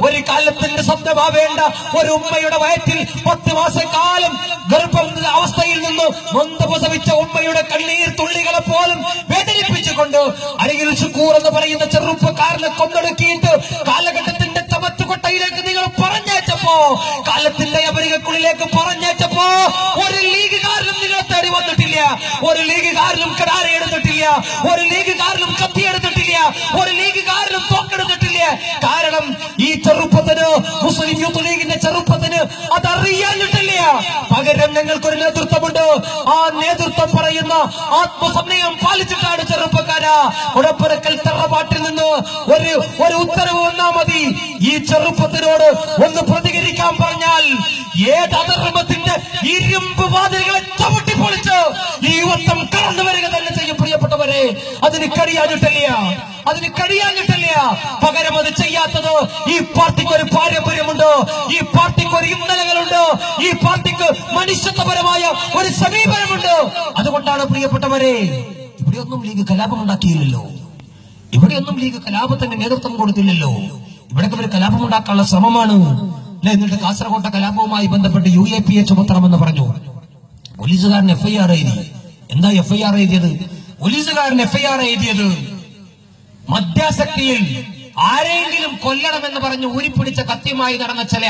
ഒരു കാലത്തിന്റെ ശബ്ദമാവേണ്ട ഒരു ഉമ്മയുടെ വയറ്റിൽ 10 മാസക്കാലം ഗർഭം അവസ്ഥയിൽ നിന്ന് നൊന്ത് പ്രസവിച്ച ഉമ്മയുടെ കണ്ണീർ തുള്ളികളെ പോലും വേദനിപ്പിച്ചുകൊണ്ട് അരികിൽ ശുക്കൂർ എന്ന് പറയുന്ന ചെറുപ്പക്കാരനെ കൊന്നൊടുക്കിയിട്ട് കാലഘട്ടത്തിന്റെ ചമത്തുകൊട്ടയിലേക്ക് നിങ്ങൾ പറഞ്ഞേച്ചപ്പോ, കാലത്തിന്റെ അപരികക്കുള്ളിലേക്ക് പറഞ്ഞേച്ചപ്പോ ഒരു ലീഗുകാരനും നിങ്ങളെ തേടി വന്നിട്ടില്ല, ഒരു ലീഗുകാരനും കരാറെടുത്തിട്ടില്ല, ഒരു ലീഗുകാരനും കത്തിയെടുത്തിട്ടില്ല, ഒരു ലീഗുകാരനും തോക്കെടുത്തിട്ടില്ല. കാരണം ഈ ചെറുപ്പത്തിന്, മുസ്ലിം യൂത്ത് ലീഗിന്റെ ചെറുപ്പത്തിന് അതറിയാനിട്ടില്ല. പകരം ഞങ്ങൾക്കൊരു നേതൃത്വമുണ്ട്. ആ നേതൃത്വം പറയുന്ന ആത്മസമയം പാലിച്ചിട്ടാണ് ചെറുപ്പക്കാരാ ഉടപ്പുരക്കൽ തറവാട്ടിൽ നിന്ന് ഒരു ഉത്തരവ് വന്നാ മതി. ഈ ചെറുപ്പത്തിനോട് ഒന്ന് പ്രതികരിക്കാൻ പറഞ്ഞാൽ ഏത് അധർമ്മത്തിന്റെ ഇരുമ്പ് വാതിലുകളെ ചവിട്ടി പൊളിച്ച് ഈ യുവത്വം കടന്നു വരിക തന്നെ ചെയ്യും. പ്രിയപ്പെട്ടവരെ, അതിന് കഴിയാനിട്ടില്ല, അതിന് കഴിയാനിട്ടില്ല. പകരം അത് ചെയ്യാത്തത് ഈ പാർട്ടിക്ക് ഒരു പാരമ്പര്യമുണ്ട്, ഈ പാർട്ടിക്ക് ഒരു ഇന്നലകളുണ്ട്, ഈ പാർട്ടിക്ക് മനുഷ്യത്വപരമായ ഒരു സമീപനമുണ്ട്. അതുകൊണ്ടാണ് പ്രിയപ്പെട്ടവരെ, ഇവിടെയൊന്നും ലീഗ് കലാപമുണ്ടാക്കിയില്ലല്ലോ, ഇവിടെയൊന്നും ലീഗ് കലാപത്തിന് നേതൃത്വം കൊടുത്തില്ലല്ലോ. ഇവിടൊക്കെ ഒരു കലാപമുണ്ടാക്കാനുള്ള ശ്രമമാണ്. എന്നിട്ട് കാസർകോട്ടെ കലാപവുമായി ബന്ധപ്പെട്ട് UAPA ചുമത്തണമെന്ന് പറഞ്ഞു. പോലീസുകാരൻ FIR എഴുതി. എന്താ FIR എഴുതിയത്? പോലീസുകാരൻ FIR എഴുതിയത് മദ്യാസക്തിയിൽ ആരെങ്കിലും കൊല്ലണമെന്ന് പറഞ്ഞ് ഊരിപ്പിടിച്ച കത്തിയുമായി നടന്ന ചില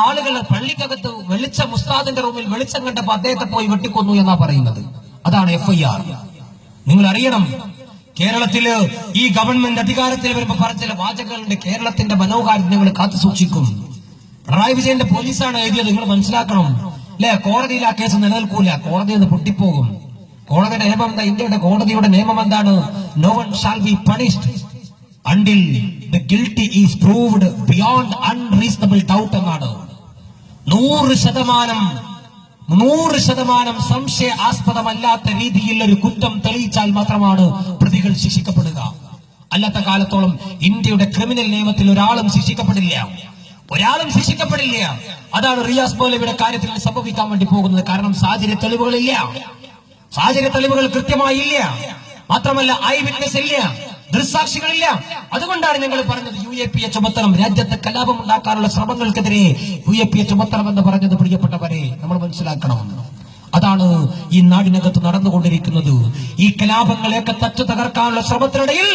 ആളുകൾ പള്ളിക്കകത്ത് വെളിച്ചം, ഉസ്താദിന്റെ റൂമിൽ വെളിച്ചം കണ്ടപ്പോ അദ്ദേഹത്തെ പോയി വെട്ടിക്കൊന്നു എന്നാ പറയുന്നത്. അതാണ് FIR. നിങ്ങൾ അറിയണം, കേരളത്തില് ഈ ഗവൺമെന്റ് അധികാരത്തിൽ വരുമ്പോ പറഞ്ഞ ചില വാചകങ്ങളുണ്ട്. കേരളത്തിന്റെ മനോഹാരിത ഞങ്ങൾ കാത്തു സൂക്ഷിക്കും. പിണറായി വിജയന്റെ പോലീസാണ് എഴുതിയത്, നിങ്ങൾ മനസ്സിലാക്കണം. അല്ലെ, കോടതിയിൽ ആ കേസ് നിലനിൽക്കൂല, കോടതി ഒന്ന് പൊട്ടിപ്പോകും. കോടതിയുടെ നിയമം എന്താ? ഇന്ത്യയുടെ കോടതിയുടെ നിയമം എന്താണ്? No one shall be punished until the guilty is proved beyond unreasonable doubt എന്നാണ്. 100% സംശയാസ്പദമല്ലാത്ത രീതിയിൽ ഒരു കുറ്റം തെളിയിച്ചാൽ മാത്രമാണ് പ്രതികൾ ശിക്ഷിക്കപ്പെടുക. അല്ലാത്ത കാലത്തോളം ഇന്ത്യയുടെ ക്രിമിനൽ നിയമത്തിൽ ഒരാളും ശിക്ഷിക്കപ്പെടില്ല. അതാണ് റിയാസ് മൗലവിയുടെ കാര്യത്തിൽ സംഭവിക്കാൻ വേണ്ടി പോകുന്നത്. കാരണം സാഹചര്യ തെളിവുകൾ കൃത്യമായി ഇല്ല. മാത്രമല്ല ഐ വിറ്റ്നസ് ഇല്ല, ദൃക്സാക്ഷികളില്ല. അതുകൊണ്ടാണ് ഞങ്ങൾ പറഞ്ഞത് UAPA ചുമത്തണം. രാജ്യത്തെ കലാപം ഉണ്ടാക്കാനുള്ള ശ്രമങ്ങൾക്കെതിരെ UAPA ചുമത്തണം എന്ന് പറഞ്ഞത് പ്രിയപ്പെട്ടവരെ നമ്മൾ മനസ്സിലാക്കണം. അതാണ് ഈ നാടിനകത്ത് നടന്നുകൊണ്ടിരിക്കുന്നത്. ഈ കലാപങ്ങളെയൊക്കെ തച്ചു തകർക്കാനുള്ള ശ്രമത്തിനിടയിൽ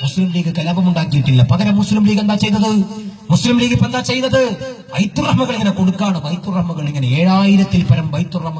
മുസ്ലിം ലീഗ് കലാപമുണ്ടാക്കിയിട്ടില്ല. പകരം മുസ്ലിം ലീഗ് എന്താ ചെയ്തത്? ബൈത്തുർ റഹ്മകൾ ഇങ്ങനെ കൊടുക്കാണ്. ബൈത്തുർ റഹ്മകൾ ഇങ്ങനെ 7000-ൽ പരം ബൈത്തുർ റഹ്മകൾ